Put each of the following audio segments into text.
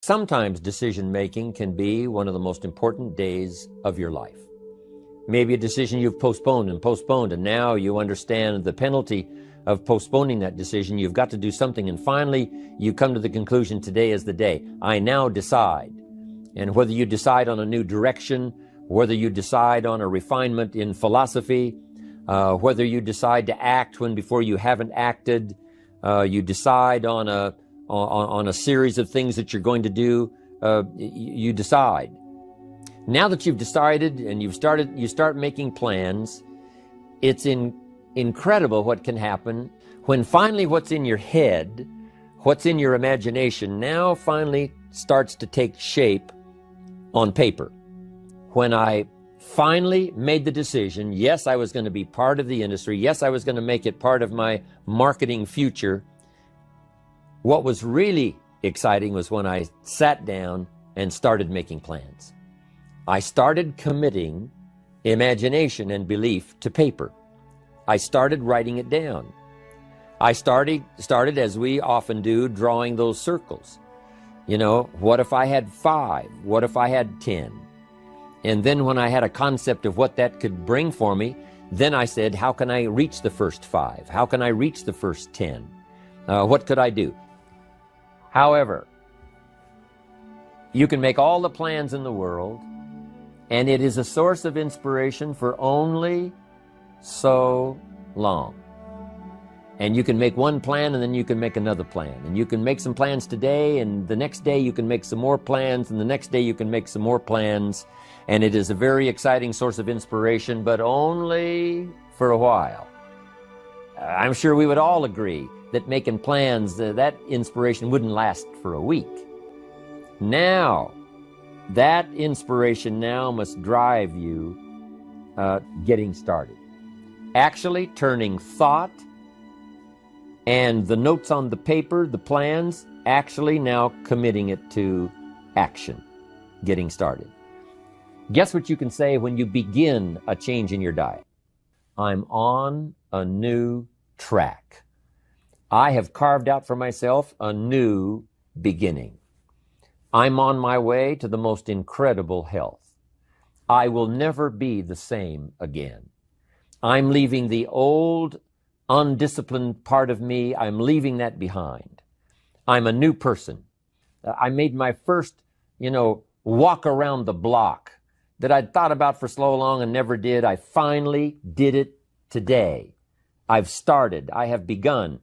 Sometimes decision making can be one of the most important days of your life. Maybe a decision you've postponed, and now you understand the penalty of postponing that decision. You've got to do something, and finally you come to the conclusion, today is the day. I now decide. And whether you decide on a new direction, whether you decide on a refinement in philosophy, whether you decide to act when before you haven't acted, you decide on a series of things that you're going to do, you decide. Now that you've decided and you start making plans, it's incredible what can happen when finally what's in your head, what's in your imagination, now finally starts to take shape on paper. When I finally made the decision, yes, I was going to be part of the industry, yes, I was going to make it part of my marketing future, what was really exciting was when I sat down and started making plans. I started committing imagination and belief to paper. I started writing it down. I started, as we often do, drawing those circles. You know, what if I had 5? What if I had 10? And then when I had a concept of what that could bring for me, then I said, how can I reach the first 5? How can I reach the first 10? What could I do? However, you can make all the plans in the world, and it is a source of inspiration for only so long. And you can make one plan, and then you can make another plan. And you can make some plans today, and the next day you can make some more plans, and the next day you can make some more plans. And it is a very exciting source of inspiration, but only for a while. I'm sure we would all agree that making plans, that inspiration wouldn't last for a week. Now, that inspiration now must drive you getting started. Actually turning thought and the notes on the paper, the plans, actually now committing it to action, getting started. Guess what you can say when you begin a change in your diet? I'm on a new track. I have carved out for myself a new beginning. I'm on my way to the most incredible health. I will never be the same again. I'm leaving the old, undisciplined part of me. I'm leaving that behind. I'm a new person. I made my first, walk around the block that I'd thought about for so long and never did. I finally did it today. I've started. I have begun.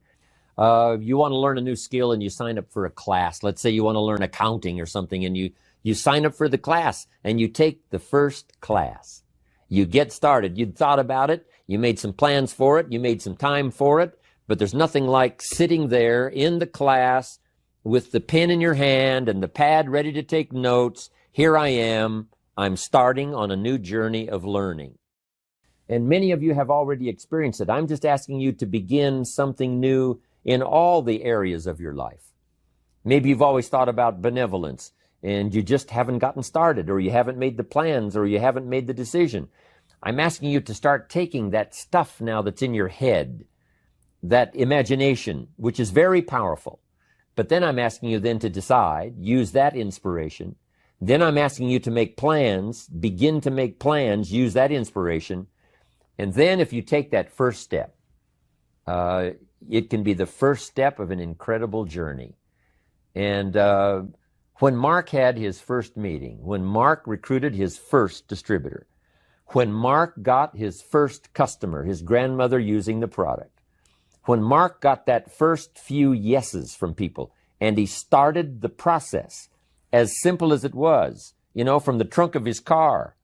You want to learn a new skill and you sign up for a class. Let's say you want to learn accounting or something, and you sign up for the class and you take the first class. You get started. You'd thought about it. You made some plans for it. You made some time for it. But there's nothing like sitting there in the class with the pen in your hand and the pad ready to take notes. Here I am. I'm starting on a new journey of learning. And many of you have already experienced it. I'm just asking you to begin something new in all the areas of your life. Maybe you've always thought about benevolence and you just haven't gotten started, or you haven't made the plans, or you haven't made the decision. I'm asking you to start taking that stuff now that's in your head, that imagination, which is very powerful. But then I'm asking you then to decide, use that inspiration. Then I'm asking you to make plans, begin to make plans, use that inspiration. And then if you take that first step, it can be the first step of an incredible journey. And when Mark had his first meeting, when Mark recruited his first distributor, when Mark got his first customer, his grandmother using the product, when Mark got that first few yeses from people, and he started the process, as simple as it was, from the trunk of his car,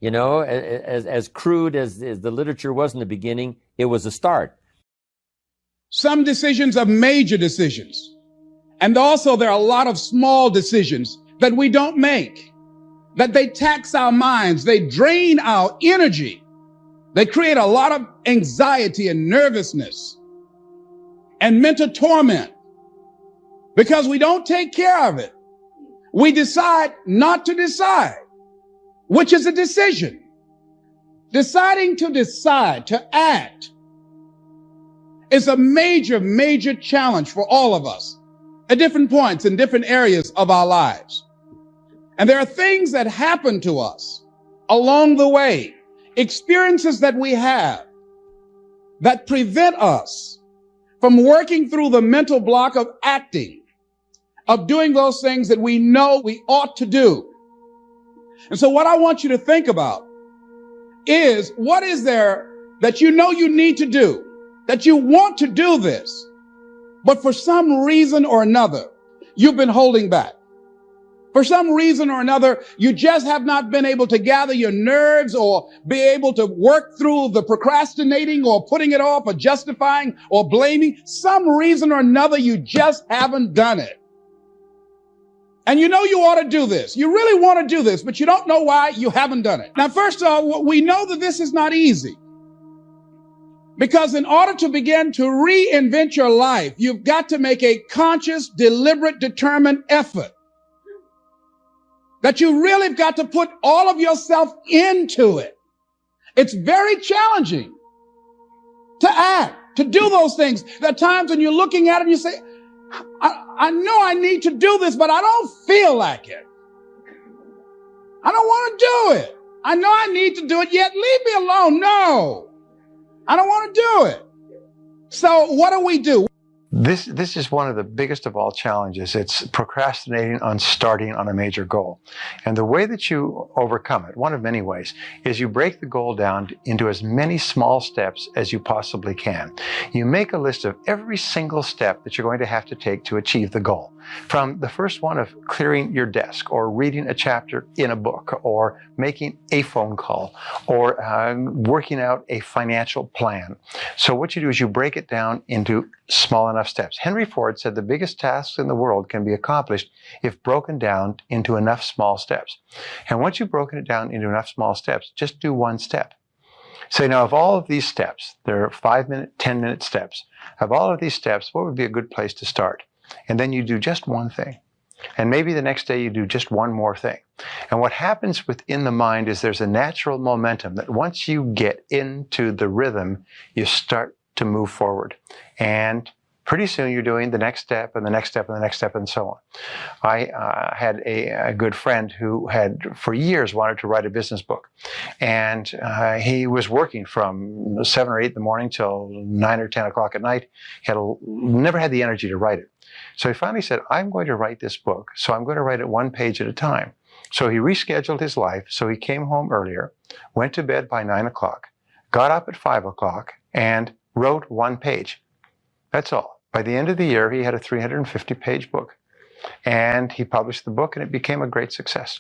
as crude as the literature was in the beginning, it was a start. Some decisions are major decisions. And also there are a lot of small decisions that we don't make, that they tax our minds, they drain our energy, they create a lot of anxiety and nervousness and mental torment because we don't take care of it. We decide not to decide, which is a decision. Deciding to decide, to act, is a major, major challenge for all of us. at different points in different areas of our lives. And there are things that happen to us along the way, experiences that we have that prevent us from working through the mental block of acting, of doing those things that we know we ought to do. And so what I want you to think about is, what is there that you know you need to do, that you want to do this, but for some reason or another, you've been holding back. For some reason or another, you just have not been able to gather your nerves or be able to work through the procrastinating or putting it off or justifying or blaming. Some reason or another, you just haven't done it. And you know you ought to do this. You really want to do this, but you don't know why you haven't done it. Now, first of all, we know that this is not easy. Because in order to begin to reinvent your life, you've got to make a conscious, deliberate, determined effort. That you really have got to put all of yourself into it. It's very challenging to act, to do those things. There are times when you're looking at it and you say, I know I need to do this, but I don't feel like it. I don't want to do it. I know I need to do it, yet leave me alone. No, I don't want to do it. So what do? This is one of the biggest of all challenges. It's procrastinating on starting on a major goal. And the way that you overcome it, one of many ways, is you break the goal down into as many small steps as you possibly can. You make a list of every single step that you're going to have to take to achieve the goal. From the first one of clearing your desk, or reading a chapter in a book, or making a phone call, or working out a financial plan. So what you do is you break it down into small enough steps. Henry Ford said the biggest tasks in the world can be accomplished if broken down into enough small steps. And once you've broken it down into enough small steps, just do one step. Say, now, of all of these steps, there are 5-minute, 10-minute steps. Of all of these steps, what would be a good place to start? And then you do just one thing. And maybe the next day you do just one more thing. And what happens within the mind is there's a natural momentum that once you get into the rhythm, you start to move forward. And pretty soon you're doing the next step and the next step and the next step and so on. I had a good friend who had for years wanted to write a business book. And he was working from 7 or 8 in the morning till 9 or 10 o'clock at night. He never had the energy to write it. So he finally said, I'm going to write this book, so I'm going to write it one page at a time. So he rescheduled his life, so he came home earlier, went to bed by 9 o'clock, got up at 5 o'clock, and wrote one page. That's all. By the end of the year, he had a 350-page book. And he published the book, and it became a great success.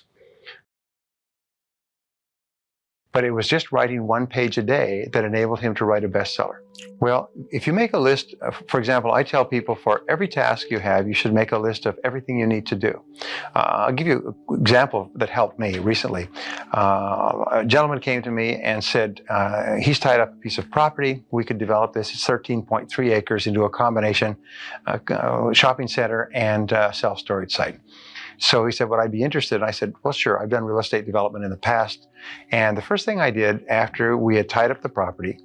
But it was just writing one page a day that enabled him to write a bestseller. Well, if you make a list, for example, I tell people for every task you have, you should make a list of everything you need to do. I'll give you an example that helped me recently. A gentleman came to me and said, he's tied up a piece of property. We could develop this. It's 13.3 acres into a combination shopping center and self-storage site. So he said, would I be interested? And I said, well, sure. I've done real estate development in the past. And the first thing I did after we had tied up the property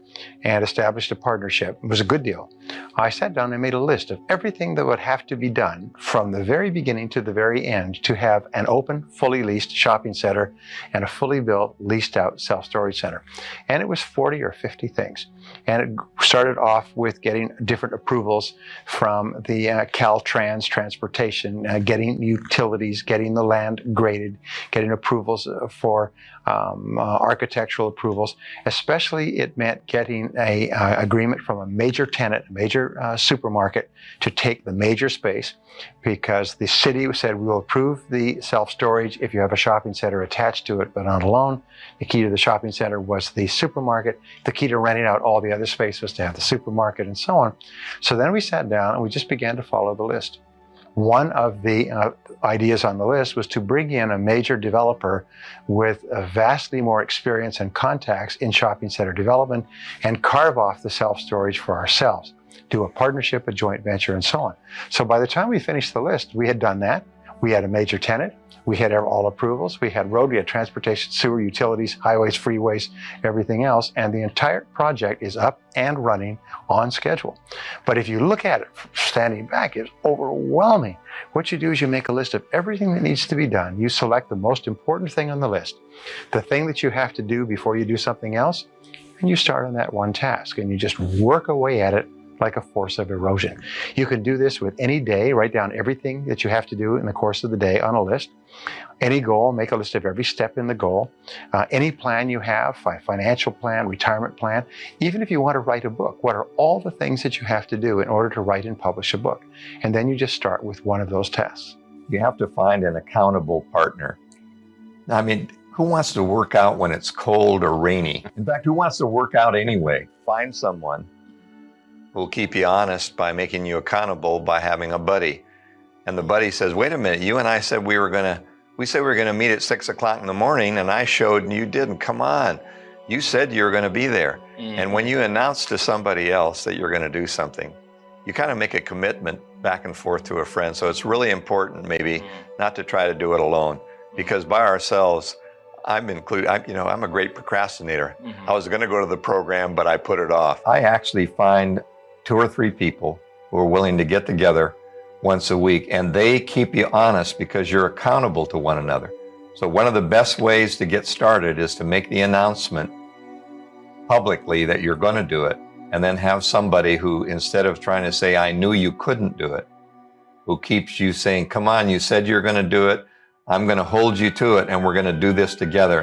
and established a partnership, it was a good deal. I sat down and made a list of everything that would have to be done from the very beginning to the very end to have an open, fully leased shopping center and a fully built, leased out self-storage center. And it was 40 or 50 things. And it started off with getting different approvals from the Caltrans transportation, getting utilities, getting the land graded, getting approvals for architectural approvals. Especially it meant getting a agreement from a major tenant, a major supermarket to take the major space, because the city said we will approve the self-storage if you have a shopping center attached to it, but not alone. The key to the shopping center was the supermarket. The key to renting out all the other space was to have the supermarket, and so on. So then we sat down and we just began to follow the list. One of the ideas on the list was to bring in a major developer with vastly more experience and contacts in shopping center development and carve off the self-storage for ourselves, do a partnership, a joint venture, and so on. So by the time we finished the list, we had done that. We had a major tenant, We had all approvals. We had road, we had transportation, sewer, utilities, highways, freeways, everything else. And the entire project is up and running on schedule. But if you look at it standing back, it's overwhelming. What you do is you make a list of everything that needs to be done. You select the most important thing on the list, the thing that you have to do before you do something else, and you start on that one task and you just work away at it like a force of erosion. You can do this with any day. Write down everything that you have to do in the course of the day on a list. Any goal, make a list of every step in the goal. Any plan you have, financial plan, retirement plan. Even if you want to write a book, what are all the things that you have to do in order to write and publish a book? And then you just start with one of those tasks. You have to find an accountable partner. I mean, who wants to work out when it's cold or rainy? In fact, who wants to work out anyway? Find someone who'll keep you honest by making you accountable by having a buddy. And the buddy says, wait a minute, you and I said we said we were gonna meet at 6 o'clock in the morning and I showed and you didn't, come on. You said you were gonna be there. And when you announce to somebody else that you're gonna do something, you kind of make a commitment back and forth to a friend. So it's really important maybe not to try to do it alone, because by ourselves, I'm a great procrastinator. I was gonna go to the program, but I put it off. I actually find 2 or 3 people who are willing to get together once a week, and they keep you honest because you're accountable to one another. So one of the best ways to get started is to make the announcement publicly that you're going to do it, and then have somebody who, instead of trying to say, I knew you couldn't do it, who keeps you saying, come on, you said you're going to do it, I'm going to hold you to it, and we're going to do this together.